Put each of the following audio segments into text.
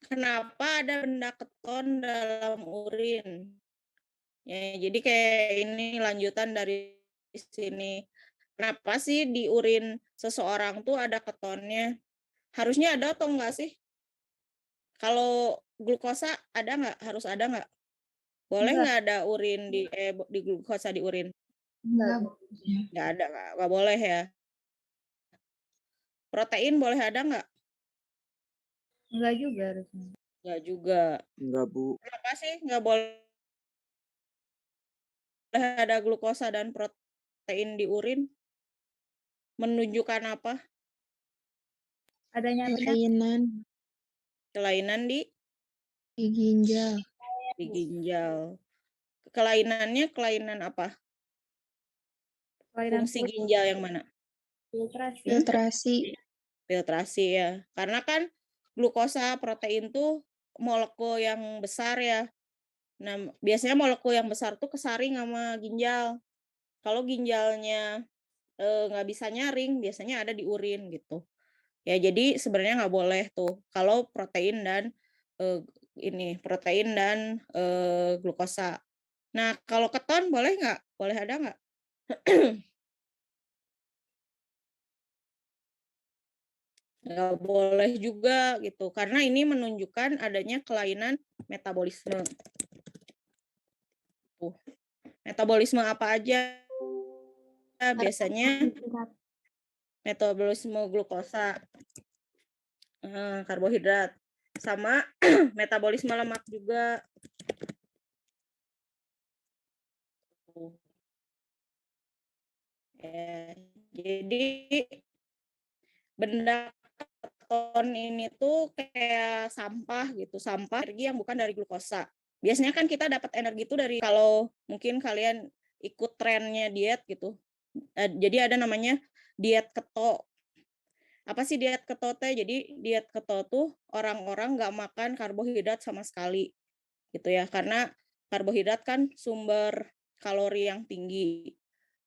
kenapa ada benda keton dalam urin? Ya, jadi kayak ini lanjutan dari sini. Kenapa sih di urin seseorang tuh ada ketonnya? Harusnya ada atau enggak sih? Kalau glukosa ada nggak? Harus ada nggak? Boleh Enggak. nggak ada urin di glukosa di urin? Enggak. Nggak ada, nggak boleh ya. Protein boleh ada nggak? Enggak juga harusnya. Nggak juga. Enggak, Bu. Kenapa sih nggak boleh ada glukosa dan protein di urin? Menunjukkan apa? Adanya penyakit Kelainan Kelainan di ginjal. di ginjal. Kelainannya kelainan apa? kelainan Fungsi ginjal yang mana? filtrasi. Filtrasi. Filtrasi ya. Karena kan glukosa, protein tuh molekul yang besar ya. Nah, biasanya molekul yang besar tuh kesaring sama ginjal. Kalau ginjalnya nggak bisa nyaring, biasanya ada di urin gitu. Ya, jadi sebenarnya nggak boleh tuh kalau protein dan protein dan glukosa. Nah, kalau keton boleh nggak? Boleh ada nggak? Nggak boleh juga gitu, karena ini menunjukkan adanya kelainan metabolisme. Metabolisme apa aja? Biasanya metabolisme glukosa, karbohidrat, sama metabolisme lemak juga. Ya, jadi benda keton ini tuh kayak sampah gitu, sampah energi yang bukan dari glukosa. Biasanya kan kita dapat energi itu dari, kalau mungkin kalian ikut trennya diet gitu. Jadi ada namanya diet keto. Apa sih diet keto teh? Jadi diet keto tuh orang-orang nggak makan karbohidrat sama sekali gitu ya, karena karbohidrat kan sumber kalori yang tinggi.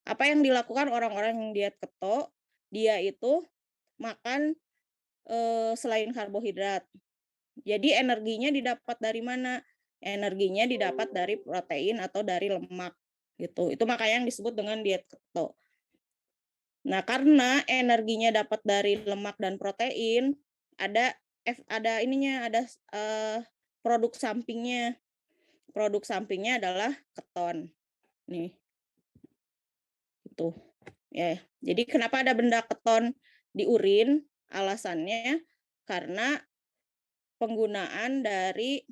Apa yang dilakukan orang-orang yang diet keto? Dia itu makan selain karbohidrat. Jadi energinya didapat dari mana? Energinya didapat dari protein atau dari lemak gitu. Itu makanya yang disebut dengan diet keto. Nah, karena energinya dapat dari lemak dan protein, ada ininya, ada produk sampingnya. Produk sampingnya adalah keton. Nih, itu. Ya. Jadi kenapa ada benda keton di urin? Alasannya karena penggunaan dari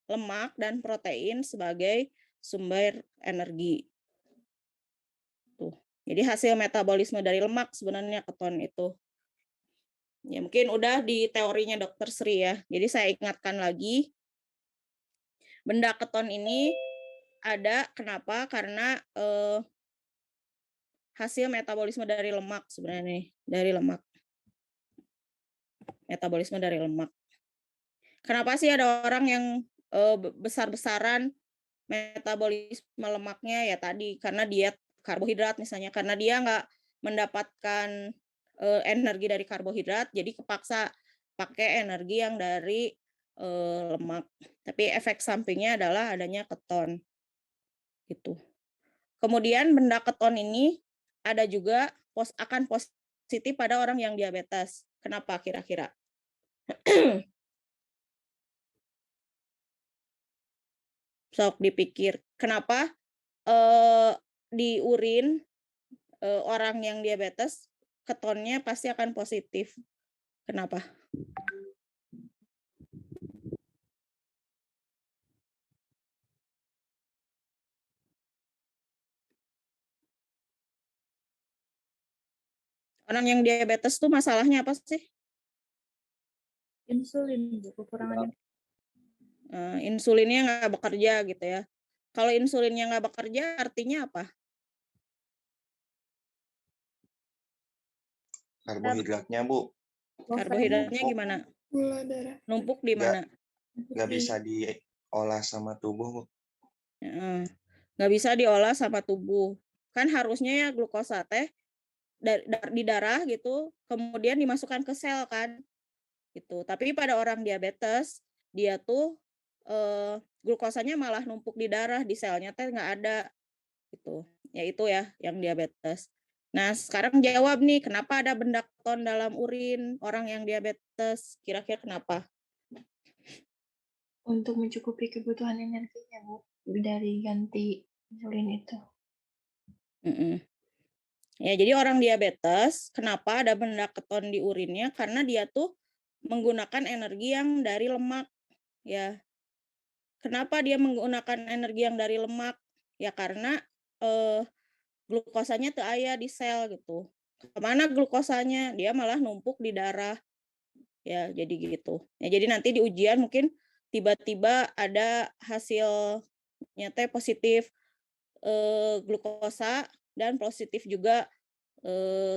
lemak dan protein sebagai sumber energi. Tuh. Jadi hasil metabolisme dari lemak sebenarnya keton itu. Ya, mungkin udah di teorinya Dokter Sri ya. Jadi saya ingatkan lagi, benda keton ini ada kenapa? Karena hasil metabolisme dari lemak sebenarnya nih, dari lemak. Metabolisme dari lemak. Kenapa sih ada orang yang besar-besaran metabolisme lemaknya? Ya tadi karena diet karbohidrat misalnya, karena dia nggak mendapatkan energi dari karbohidrat, jadi kepaksa pakai energi yang dari lemak. Tapi efek sampingnya adalah adanya keton gitu. Kemudian benda keton ini ada juga akan positif pada orang yang diabetes. Kenapa kira-kira? Sok dipikir, kenapa di urin orang yang diabetes ketonnya pasti akan positif? Kenapa? Orang yang diabetes tuh masalahnya apa sih? Insulin, kekurangan Insulinnya nggak bekerja gitu ya. Kalau insulinnya nggak bekerja artinya apa? Karbohidratnya, Bu, Karbohidratnya gimana? Gula darah. Numpuk di mana? nggak bisa diolah sama tubuh, Bu. Nggak bisa diolah sama tubuh. Kan harusnya ya glukosa teh di darah gitu, kemudian dimasukkan ke sel kan. Gitu. Tapi pada orang diabetes, dia tuh glukosanya malah numpuk di darah, di selnya teh nggak ada gitu. Ya itu ya yang diabetes. Nah, sekarang jawab nih, kenapa ada benda keton dalam urin orang yang diabetes? Kira-kira kenapa? Untuk mencukupi kebutuhan energinya, Bu, dari ganti insulin itu. Mm-mm. Ya, jadi orang diabetes, kenapa ada benda keton di urinnya? Karena dia tuh menggunakan energi yang dari lemak. Ya, kenapa dia menggunakan energi yang dari lemak? Ya karena glukosanya tuh aya di sel gitu. Kemana glukosanya? Dia malah numpuk di darah. Ya, jadi gitu. Ya, jadi nanti di ujian mungkin tiba-tiba ada hasilnya teh positif glukosa dan positif juga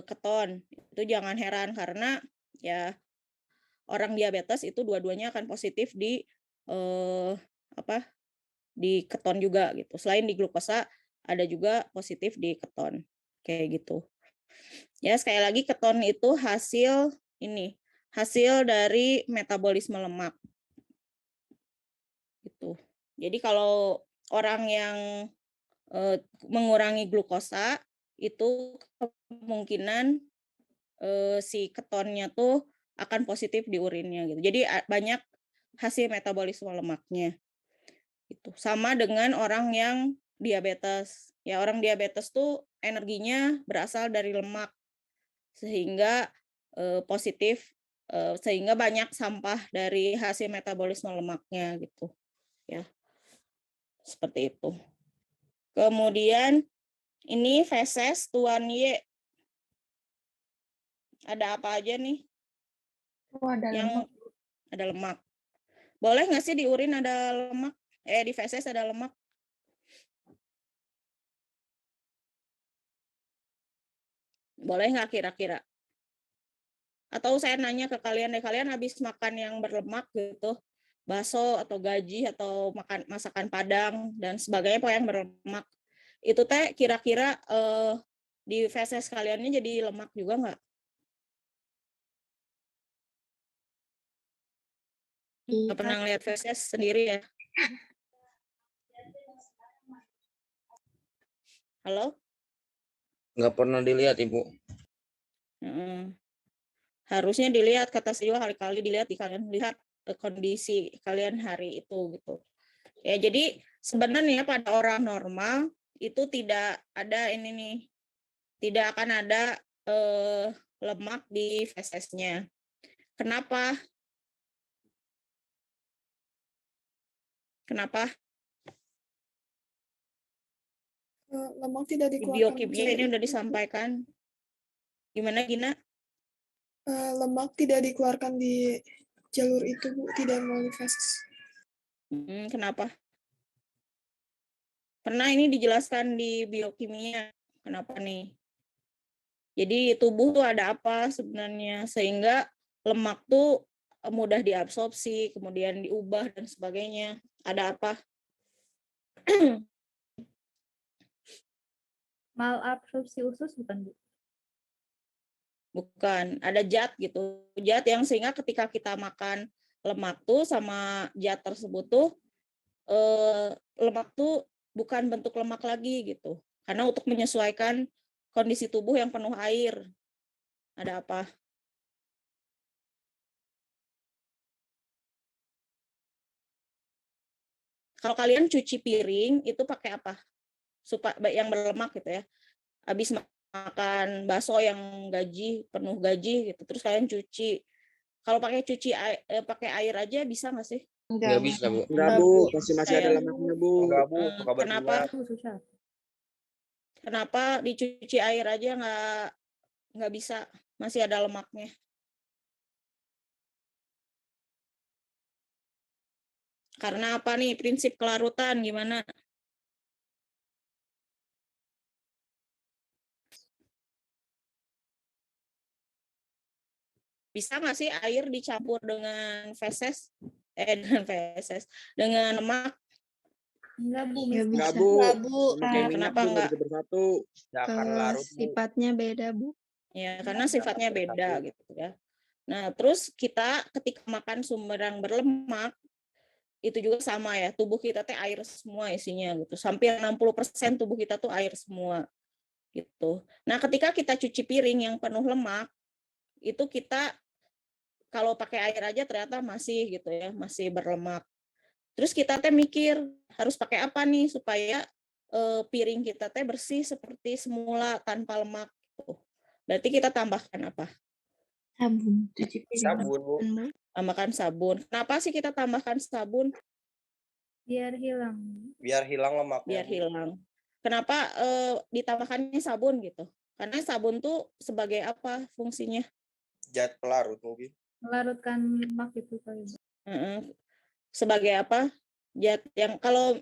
keton. Itu jangan heran karena ya orang diabetes itu dua-duanya akan positif di eh, apa? Di keton juga gitu. Selain di glukosa ada juga positif di keton. Kayak gitu. Ya, sekali lagi keton itu hasil dari metabolisme lemak. Gitu. Jadi kalau orang yang mengurangi glukosa itu kemungkinan si ketonnya tuh akan positif di urinnya gitu. Jadi banyak hasil metabolisme lemaknya. Gitu. Sama dengan orang yang diabetes. Ya orang diabetes tuh energinya berasal dari lemak sehingga positif sehingga banyak sampah dari hasil metabolisme lemaknya gitu. Ya. Seperti itu. Kemudian ini feses Tuan Y. Ada apa aja nih? Oh, ada Yang lemak. ada lemak. Boleh nggak sih di urin ada lemak? Di feses ada lemak? Boleh nggak kira-kira? Atau saya nanya ke kalian deh, kalian habis makan yang berlemak gitu, bakso atau gaji atau makan masakan Padang dan sebagainya pokoknya yang berlemak. Itu teh kira-kira di feses kaliannya jadi lemak juga nggak? Nggak pernah ngeliat feses sendiri ya? Halo? Nggak pernah dilihat, Ibu. Harusnya dilihat, kata saya juga kali-kali dilihat, kalian lihat kondisi kalian hari itu gitu. Ya, jadi sebenarnya pada orang normal itu tidak ada ini nih, tidak akan ada lemak di fesesnya. Kenapa? Kenapa? Lemak tidak Di dikeluarkan biokimia ini udah disampaikan. Gimana, Gina? lemak tidak dikeluarkan di jalur itu, Bu, tidak melalui feses. Kenapa? Pernah ini dijelaskan di biokimia. Kenapa nih? Jadi tubuh tuh ada apa sebenarnya sehingga lemak tuh mudah diabsorpsi, kemudian diubah dan sebagainya. Ada apa? Malabsorpsi usus bukan, Bu? Bukan, ada zat gitu. Zat yang sehingga ketika kita makan lemak tuh sama zat tersebut tuh lemak tuh bukan bentuk lemak lagi gitu. Karena untuk menyesuaikan kondisi tubuh yang penuh air. Ada apa? Kalau kalian cuci piring itu pakai apa? Supaya yang berlemak gitu ya. Habis makan bakso yang penuh gaji gitu, terus kalian cuci. Kalau pakai air aja bisa nggak sih? Nggak bisa, Bu. Enggak, Bu. Masih ada lemaknya, Bu. Enggak, Bu. Suka Kenapa? berminyak. Susah. Kenapa dicuci air aja nggak bisa? Masih ada lemaknya. Karena apa nih? Prinsip kelarutan gimana? Bisa nggak sih air dicampur dengan feses? Dengan feses, dengan lemak? Enggak, Bu. Nggak Enggak, bisa. Bu. Nggak, Bu. Lemak yang minyak, Kenapa Bu, nggak enggak? bisa bersatu. Ya akan larut, Bu. Sifatnya beda, Bu. Ya, karena sifatnya beda gitu ya. Nah, terus kita ketika makan sumber yang berlemak, itu juga sama ya, tubuh kita teh air semua isinya gitu. Hampir 60% tubuh kita tuh air semua gitu. Nah, ketika kita cuci piring yang penuh lemak, itu kita kalau pakai air aja ternyata masih gitu ya, masih berlemak. Terus kita teh mikir harus pakai apa nih supaya piring kita teh bersih seperti semula tanpa lemak gitu. Berarti kita tambahkan apa? Sabun, cuci piring. Sabun, Bu. Tambahkan sabun. Kenapa sih kita tambahkan sabun? Biar hilang. Biar hilang lemaknya, Biar Bu. hilang. Kenapa ditambahkannya sabun gitu? Karena sabun tuh sebagai apa fungsinya? Zat pelarut mungkin. Melarutkan lemak itu kali. Bu. Sebagai apa? Zat yang kalau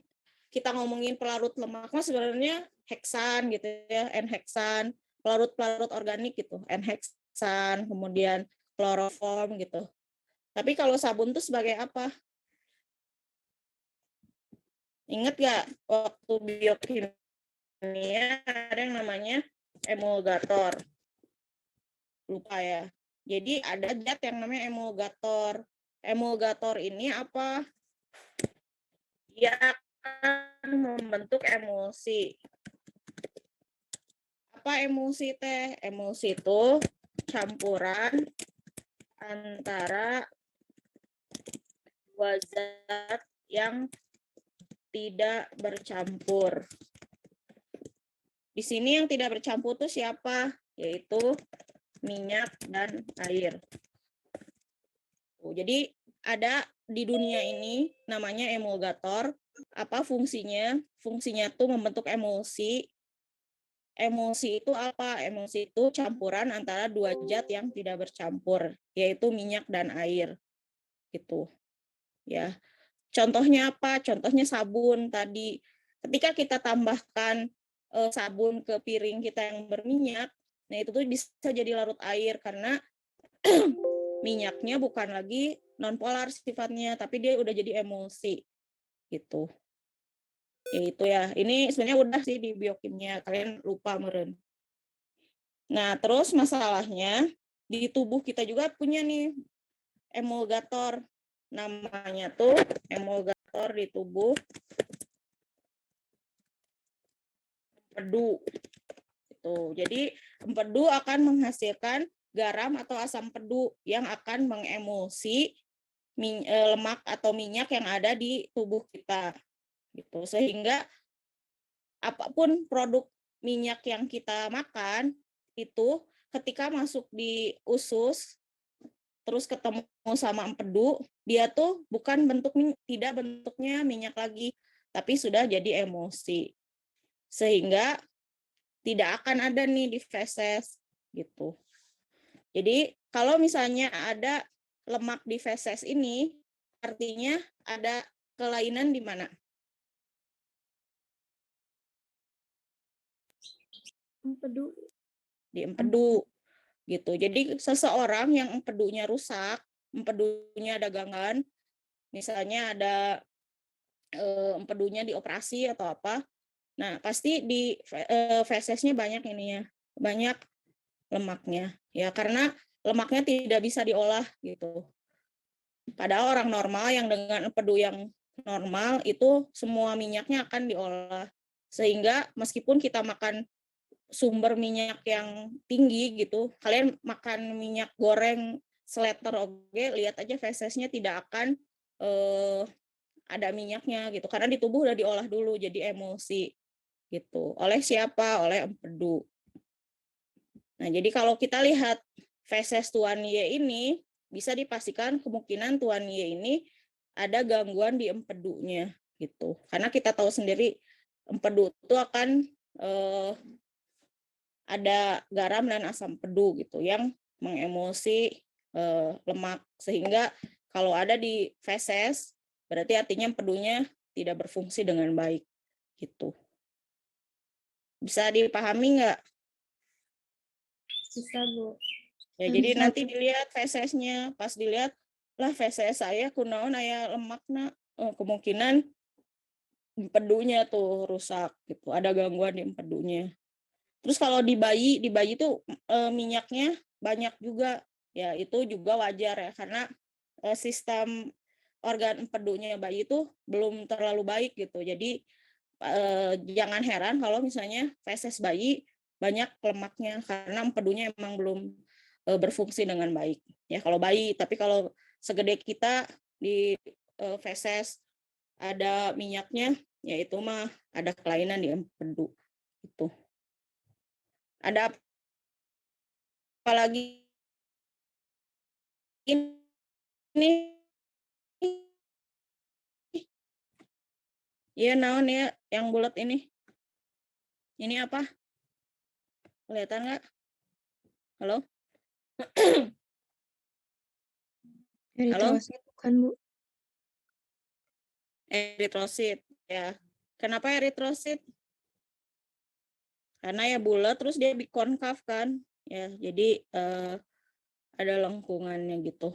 kita ngomongin pelarut lemak mah sebenarnya heksan gitu ya, N-heksan, pelarut-pelarut organik gitu, N-heksan, kemudian kloroform gitu. Tapi kalau sabun tuh sebagai apa? Ingat nggak waktu biokimia ada yang namanya emulgator? Lupa ya. Jadi ada zat yang namanya emulgator. Emulgator ini apa? Dia akan membentuk emulsi. Apa emulsi teh? Emulsi itu campuran antara dua zat yang tidak bercampur. Di sini yang tidak bercampur itu siapa? Yaitu minyak dan air. Jadi ada di dunia ini namanya emulgator. Apa fungsinya? Fungsinya tuh membentuk emulsi. Emulsi itu apa? Emulsi itu campuran antara dua zat yang tidak bercampur, yaitu minyak dan air. Gitu. Ya. Contohnya apa? Contohnya sabun tadi. Ketika kita tambahkan sabun ke piring kita yang berminyak, nah itu tuh bisa jadi larut air karena minyaknya bukan lagi nonpolar sifatnya, tapi dia udah jadi emulsi gitu. Ya itu ya. Ini sebenarnya udah sih di biokimia, kalian lupa meren. Nah, terus masalahnya di tubuh kita juga punya nih emulgator. Namanya tuh emulgator di tubuh empedu. Gitu. Jadi empedu akan menghasilkan garam atau asam pedu yang akan mengemulsi lemak atau minyak yang ada di tubuh kita. Gitu. Sehingga apapun produk minyak yang kita makan itu ketika masuk di usus terus ketemu sama empedu, dia tuh bukan tidak bentuknya minyak lagi, tapi sudah jadi emulsi. Sehingga tidak akan ada nih di feses gitu. Jadi kalau misalnya ada lemak di feses ini, artinya ada kelainan di mana? Empedu. Di empedu gitu. Jadi seseorang yang empedunya rusak, empedunya ada gangguan, misalnya ada empedunya dioperasi atau apa, nah pasti di fesesnya banyak ininya, banyak lemaknya ya, karena lemaknya tidak bisa diolah gitu. Padahal orang normal yang dengan empedu yang normal itu semua minyaknya akan diolah, sehingga meskipun kita makan sumber minyak yang tinggi gitu, kalian makan minyak goreng seletter oke, lihat aja fesesnya tidak akan ada minyaknya gitu, karena di tubuh udah diolah dulu jadi emulsi gitu. Oleh siapa? Oleh empedu. Nah, jadi kalau kita lihat feses Tuan Y ini, bisa dipastikan kemungkinan Tuan Y ini ada gangguan di empedunya gitu. Karena kita tahu sendiri empedu itu akan ada garam dan asam pedu gitu yang mengemulsi lemak, sehingga kalau ada di feses berarti artinya empedunya tidak berfungsi dengan baik gitu. Bisa dipahami nggak? Bisa, Bu. Ya, jadi nanti dilihat fesesnya, pas dilihat lah feses saya kunaon aya lemakna, kemungkinan empedunya tuh rusak gitu, ada gangguan di empedunya. Terus kalau di bayi tuh minyaknya banyak juga ya itu juga wajar ya, karena sistem organ empedunya bayi itu belum terlalu baik gitu. Jadi jangan heran kalau misalnya feses bayi banyak lemaknya, karena empedunya emang belum berfungsi dengan baik. Ya kalau bayi, tapi kalau segede kita di feses ada minyaknya, ya itu mah ada kelainan di empedu. Itu. Ada apa lagi ini? Iya, naon ya yang bulat ini? Ini apa? Kelihatan nggak? Halo? Halo? Eritrosit bukan, Bu? Eritrosit. Ya. Kenapa eritrosit? Karena ya bulat terus dia bikonkav kan. Ya, jadi ada lengkungannya gitu.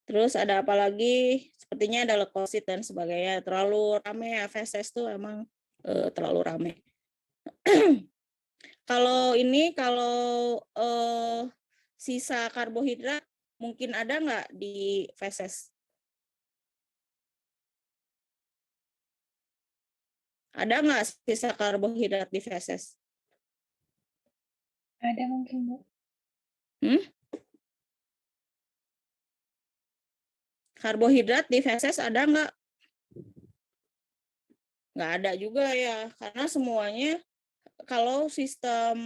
Terus ada apa lagi? Sepertinya ada leukosit dan sebagainya. Terlalu rame ya, feses tuh emang terlalu rame. Kalau sisa karbohidrat mungkin ada nggak di feses? Ada nggak sisa karbohidrat di feses? Ada mungkin, Bu. Karbohidrat di feses ada nggak? Nggak ada juga ya, karena semuanya kalau sistem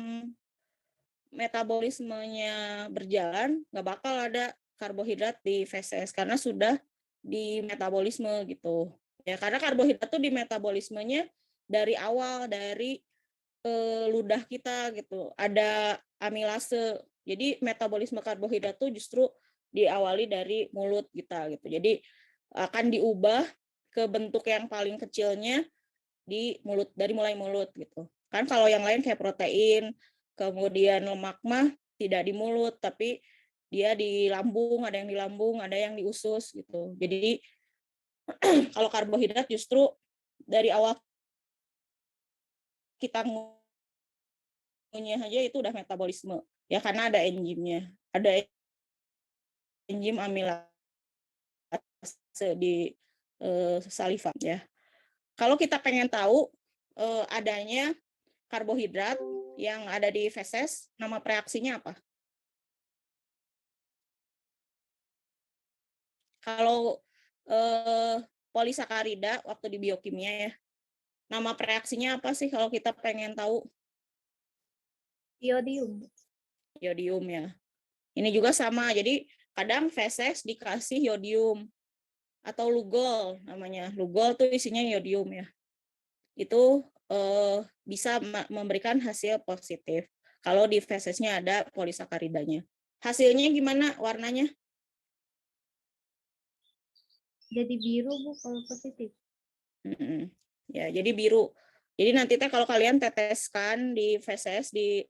metabolismenya berjalan, nggak bakal ada karbohidrat di feses karena sudah di metabolisme gitu. Ya, karena karbohidrat tuh di metabolismenya dari awal, dari ludah kita gitu. Ada amilase. Jadi metabolisme karbohidrat tuh justru diawali dari mulut kita gitu. Jadi akan diubah ke bentuk yang paling kecilnya di mulut, dari mulai mulut gitu. Kan kalau yang lain kayak protein, kemudian lemak mah tidak di mulut, tapi dia di lambung, ada yang di lambung, ada yang di usus gitu. Jadi kalau karbohidrat justru dari awal kita ngunyah aja itu udah metabolisme. Ya karena ada enzimnya. Ada enzim amilase di saliva ya. Kalau kita pengen tahu adanya karbohidrat yang ada di feses, nama reaksinya apa? Kalau polisakarida waktu di biokimia ya, nama reaksinya apa sih kalau kita pengen tahu? Iodium. Yodium ya. Ini juga sama, jadi kadang feses dikasih yodium atau lugol namanya. Lugol tuh isinya yodium ya. Itu bisa memberikan hasil positif kalau di fesesnya ada polisakaridanya. Hasilnya gimana warnanya? Jadi biru, Bu, kalau positif. Ya, jadi biru. Jadi nanti kalau kalian teteskan di feses di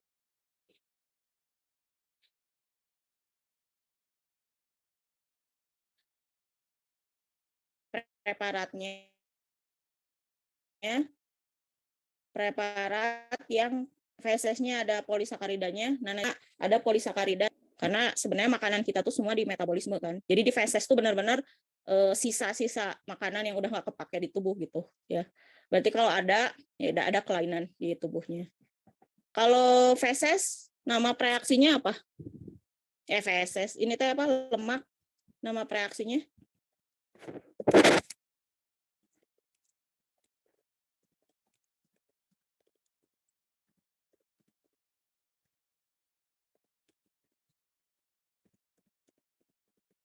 preparatnya, preparat yang fesesnya ada polisakaridanya, nah ada polisakarida karena sebenarnya makanan kita tuh semua di metabolisme kan. Jadi di feses tuh benar-benar sisa-sisa makanan yang udah nggak kepake di tubuh gitu ya. Berarti kalau ada ya ada kelainan di tubuhnya. Kalau feses nama reaksinya apa? Feses ini teh apa, lemak, nama reaksinya?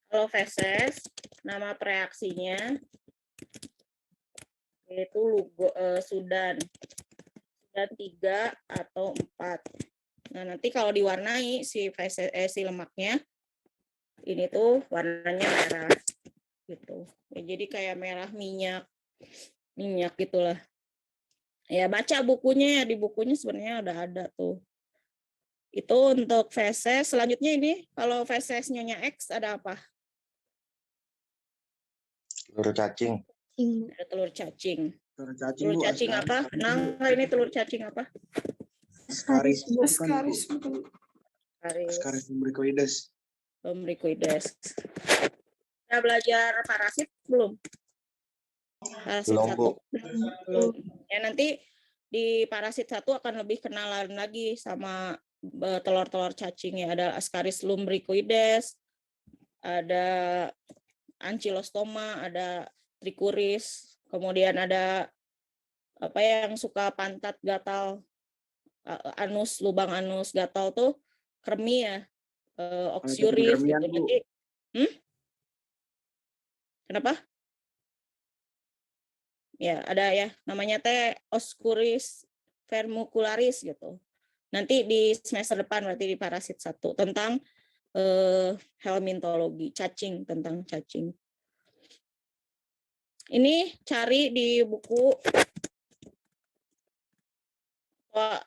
Kalau feses nama reaksinya yaitu sudan 3 atau 4. Nah, nanti kalau diwarnai si lemaknya ini tuh warnanya merah gitu. Ya, jadi kayak merah minyak gitulah. Ya baca bukunya ya, di bukunya sebenarnya udah ada tuh. Itu untuk feses. Selanjutnya ini kalau feses Nyonya X ada apa? Telur cacing. Ada telur cacing. Telur cacing, Telur Bu. cacing apa? Nah, ini telur cacing apa? Askaris, Bu. Askaris bukan. Ascaris lumbricoides. lumbricoides. Udah belajar parasit belum? Parasit Belum, 1. Bu. Belum. Ya nanti di parasit 1 akan lebih kenalan lagi sama telur-telur cacing ya. Ada Ascaris lumbricoides, ada Ankylostoma, ada Trichuris, kemudian ada apa yang suka pantat gatal, anus, lubang anus gatal tuh kremi ya, Oxyuris Gremian, gitu. Bu. Nanti, kenapa? Ya ada ya, namanya teh Oscuris vermicularis gitu. Nanti di semester depan berarti di parasit 1 tentang helmintologi, cacing, tentang cacing. Ini cari di buku.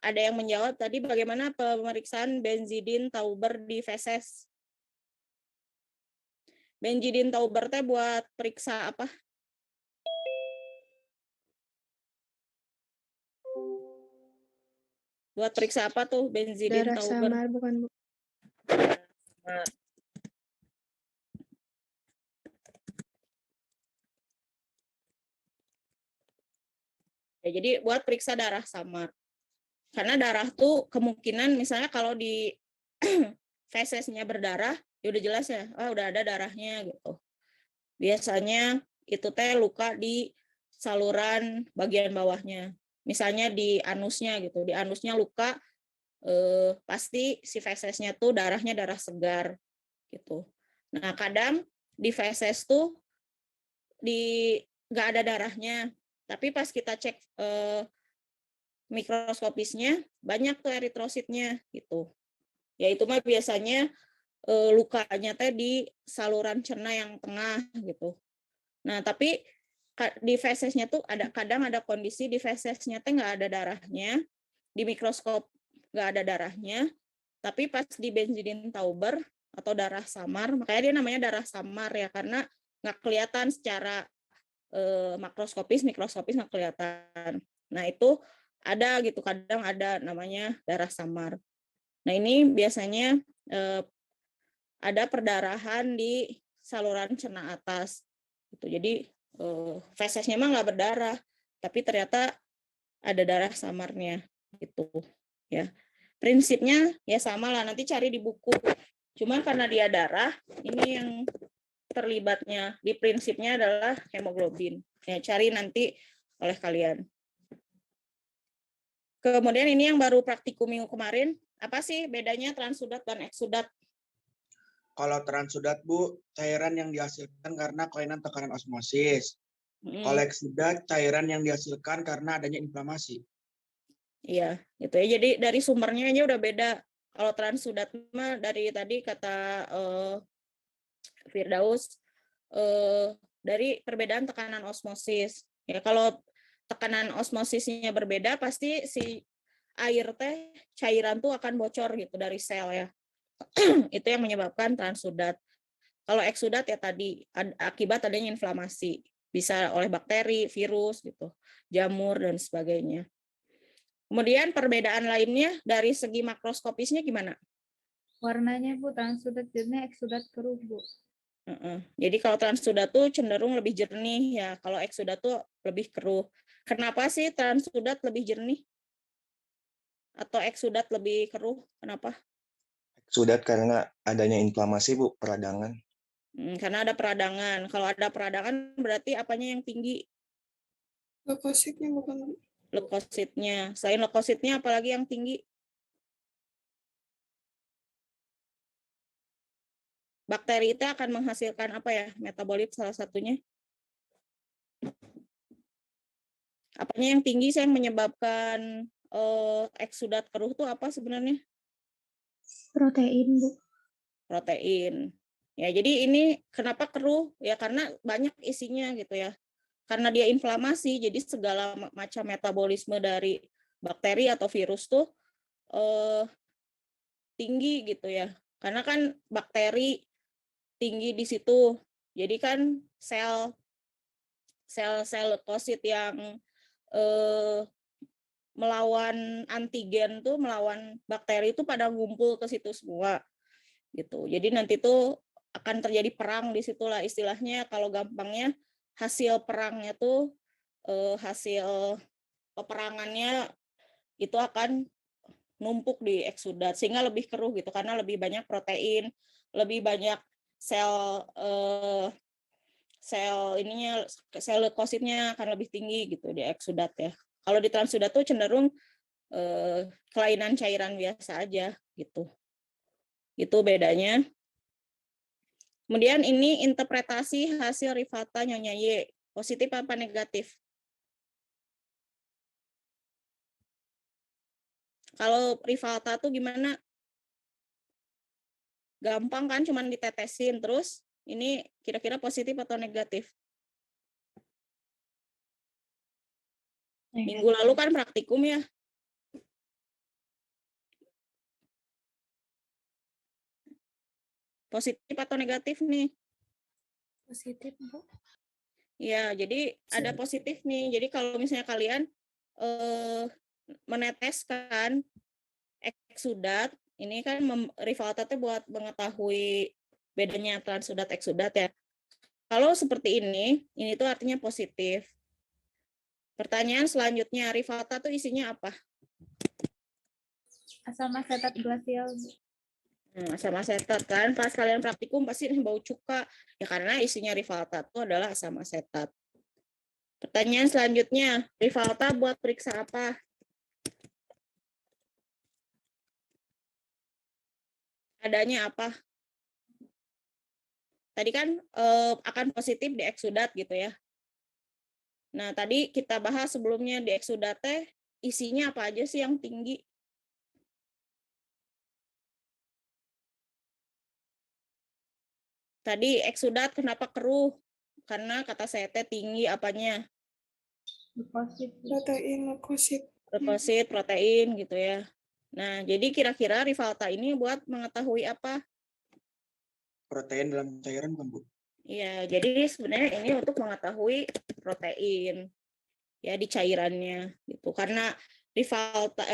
Ada yang menjawab tadi bagaimana pemeriksaan benzidin Tauber di feses. Benzidin Tauber teh buat periksa apa? Buat periksa apa tuh benzidin Darah Tauber? samar bukan, Bu? Nah, ya, jadi buat periksa darah samar. Karena darah tuh kemungkinan misalnya kalau di fesesnya berdarah, ya udah jelas ya, udah ada darahnya gitu. Biasanya itu teh luka di saluran bagian bawahnya. Misalnya di anusnya gitu, di anusnya luka, pasti si fesesnya tuh darahnya darah segar gitu. Nah kadang di feses tuh nggak ada darahnya, tapi pas kita cek mikroskopisnya banyak tuh eritrositnya gitu. Ya itu mah biasanya lukanya teh di saluran cerna yang tengah gitu. Nah tapi di fesesnya tuh kadang ada kondisi di fesesnya teh nggak ada darahnya, di mikroskop nggak ada darahnya, tapi pas di benzidin Tauber atau darah samar, makanya dia namanya darah samar ya, karena nggak kelihatan secara makroskopis, mikroskopis nggak kelihatan. Nah itu ada gitu, kadang ada namanya darah samar. Nah ini biasanya ada perdarahan di saluran cerna atas. Gitu. Jadi fesesnya mah nggak berdarah, tapi ternyata ada darah samarnya gitu ya. Prinsipnya ya sama lah, nanti cari di buku. Cuma karena dia darah, ini yang terlibatnya di prinsipnya adalah hemoglobin. Ya, cari nanti oleh kalian. Kemudian ini yang baru praktikum minggu kemarin, apa sih bedanya transudat dan eksudat? Kalau transudat, Bu, cairan yang dihasilkan karena kelainan tekanan osmosis. Kalau eksudat, cairan yang dihasilkan karena adanya inflamasi. Iya, gitu ya. Jadi dari sumbernya aja udah beda. Kalau transudat mah dari tadi kata Firdaus dari perbedaan tekanan osmosis. Ya kalau tekanan osmosisnya berbeda, pasti si air teh cairan tuh akan bocor gitu dari sel ya. Itu yang menyebabkan transudat. Kalau eksudat ya tadi akibat adanya inflamasi, bisa oleh bakteri, virus gitu, jamur dan sebagainya. Kemudian perbedaan lainnya dari segi makroskopisnya gimana? Warnanya Bu, transudat jernih, eksudat keruh Bu. Jadi kalau transudat tuh cenderung lebih jernih ya, kalau eksudat tuh lebih keruh. Kenapa sih transudat lebih jernih? Atau eksudat lebih keruh? Kenapa? Eksudat karena adanya inflamasi, Bu, peradangan. Karena ada peradangan. Kalau ada peradangan berarti apanya yang tinggi? Leukositnya bukan, Bu? Leukositnya. Selain leukositnya apalagi yang tinggi? Bakteri itu akan menghasilkan apa ya? Metabolit salah satunya. Apanya yang tinggi yang menyebabkan eksudat keruh itu apa sebenarnya? Protein Bu. Protein. Ya, jadi ini kenapa keruh? Ya karena banyak isinya gitu ya. Karena dia inflamasi, jadi segala macam metabolisme dari bakteri atau virus tuh tinggi gitu ya. Karena kan bakteri tinggi di situ. Jadi kan sel leukosit yang melawan antigen tuh, melawan bakteri itu pada ngumpul ke situ semua gitu. Jadi nanti tuh akan terjadi perang di situlah istilahnya, kalau gampangnya hasil perangnya tuh hasil peperangannya itu akan numpuk di eksudat sehingga lebih keruh gitu karena lebih banyak protein, lebih banyak sel sel leukositnya akan lebih tinggi gitu di eksudat ya. Kalau di transudat tuh cenderung kelainan cairan biasa aja gitu. Itu bedanya. Kemudian ini interpretasi hasil Rifata Nyonya Y. Positif apa negatif? Kalau Rifata tuh gimana? Gampang kan, cuman ditetesin. Terus ini kira-kira positif atau negatif? Minggu lalu kan praktikum ya. Positif atau negatif nih? Positif, Bu. Ya, jadi ada positif nih. Jadi kalau misalnya kalian meneteskan eksudat, ini kan Rifata tuh buat mengetahui bedanya transudat eksudat ya. Kalau seperti ini tuh artinya positif. Pertanyaan selanjutnya, Rifata tuh isinya apa? Asam asetat glasial, Bu. Asam asetat kan, pas kalian praktikum pasti bau cuka. Ya karena isinya Rifata itu adalah asam asetat. Pertanyaan selanjutnya, Rifata buat periksa apa? Adanya apa? Tadi kan akan positif di eksudat gitu ya. Nah, tadi kita bahas sebelumnya di eksudat teh isinya apa aja sih yang tinggi? Tadi eksudat kenapa keruh? Karena kata saya teh tinggi apanya? Leukosit, Bu. Protein leukosit. Leukosit, protein gitu ya. Nah, jadi kira-kira Rifata ini buat mengetahui apa? Protein dalam cairan kan, Bu? Iya, jadi sebenarnya ini untuk mengetahui protein ya di cairannya gitu. Karena Rifalta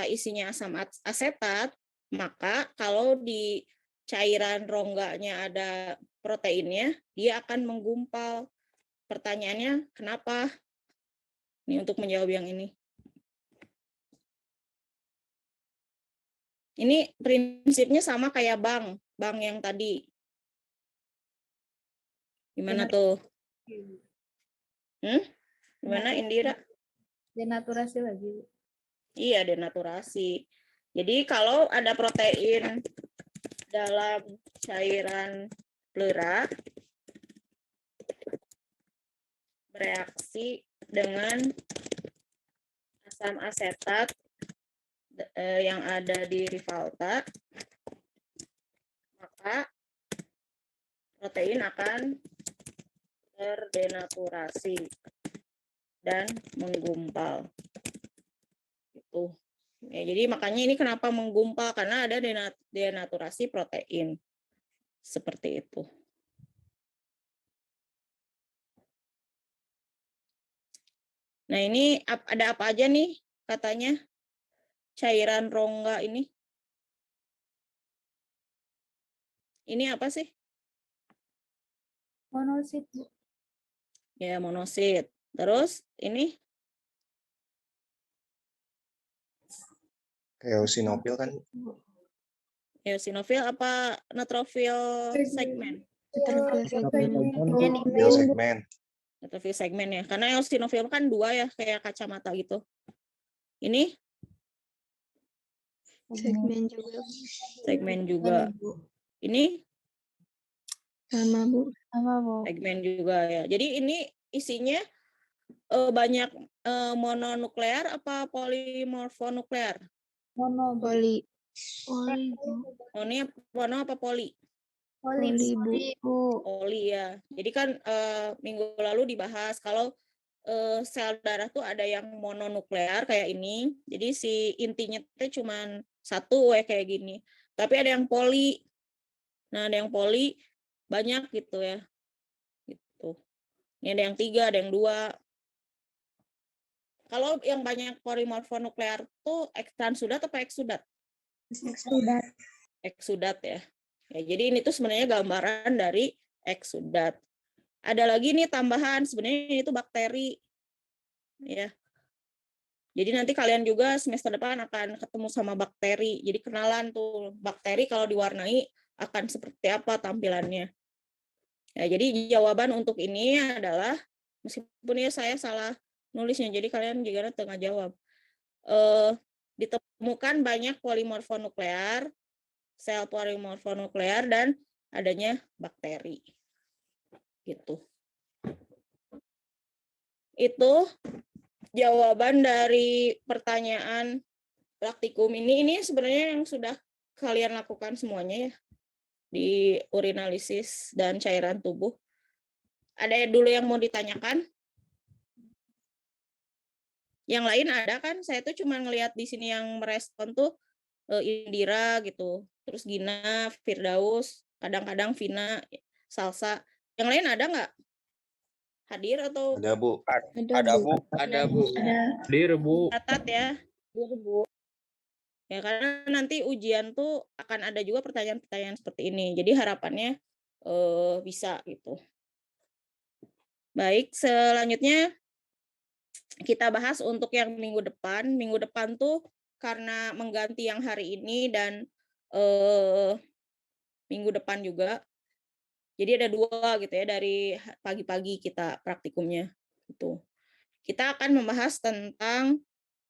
isinya asam asetat, maka kalau di cairan rongganya ada proteinnya, dia akan menggumpal. Pertanyaannya, kenapa? Ini untuk menjawab yang ini. Ini prinsipnya sama kayak bank yang tadi. Gimana tuh? Gimana Indira? Denaturasi lagi, Bu. Iya, denaturasi. Jadi kalau ada protein dalam cairan pleura bereaksi dengan asam asetat yang ada di Rifalta, maka protein akan terdenaturasi dan menggumpal. Itu. Ya, jadi makanya ini kenapa menggumpal, karena ada denaturasi protein. Seperti itu. Nah, ini ada apa aja nih katanya cairan rongga ini? Ini apa sih? Monosit, Bu. Ya, monosit. Terus ini Eosinofil kan? eosinofil apa neutrofil segmen? Fil segmen. Neutrofil segmen ya. Karena eosinofil kan 2 ya, kayak kacamata gitu. Ini Segmen juga. segmen juga. Ini Sama, Bu. Sama, Bu. segmen juga ya. Jadi ini isinya banyak mononuklear apa polimorfonuklear? Mono, Bu. Poli. Poli, Bu. Mono apa poli? Poli, Bu. Poli ya. Jadi kan minggu lalu dibahas kalau sel darah tuh ada yang mononuklear kayak ini. Jadi si intinya itu cuma satu kayak gini. Tapi ada yang poli. Nah, ada yang poli banyak gitu ya. Gitu. Ini ada yang 3, ada yang 2. Kalau yang banyak polimorfonuklear tuh transudat atau eksudat? Eksudat. Eksudat ya. Ya, jadi ini tuh sebenarnya gambaran dari eksudat. Ada lagi nih tambahan, sebenarnya itu bakteri. Ya. Jadi nanti kalian juga semester depan akan ketemu sama bakteri. Jadi kenalan tuh bakteri kalau diwarnai akan seperti apa tampilannya. Ya, jadi jawaban untuk ini adalah, meskipun ya saya salah nulisnya, jadi kalian juga tengah jawab. Ditemukan banyak polimorfonuklear, sel polimorfonuklear, dan adanya bakteri. Gitu. Itu jawaban dari pertanyaan praktikum ini. Ini sebenarnya yang sudah kalian lakukan semuanya ya, di urinalisis dan cairan tubuh. Ada dulu yang mau ditanyakan? Yang lain ada kan? Saya tuh cuma ngelihat di sini yang merespon tuh Indira gitu, terus Gina, Firdaus, kadang-kadang Vina, Salsa. Yang lain ada nggak? Hadir atau Ada, Bu. Ada Bu. Ada. catat ya? Ya, karena nanti ujian tuh akan ada juga pertanyaan-pertanyaan seperti ini. Jadi harapannya bisa gitu. Baik, selanjutnya kita bahas untuk yang minggu depan. Minggu depan tuh karena mengganti yang hari ini dan minggu depan juga. Jadi ada 2 gitu ya, dari pagi-pagi kita praktikumnya gitu. Kita akan membahas tentang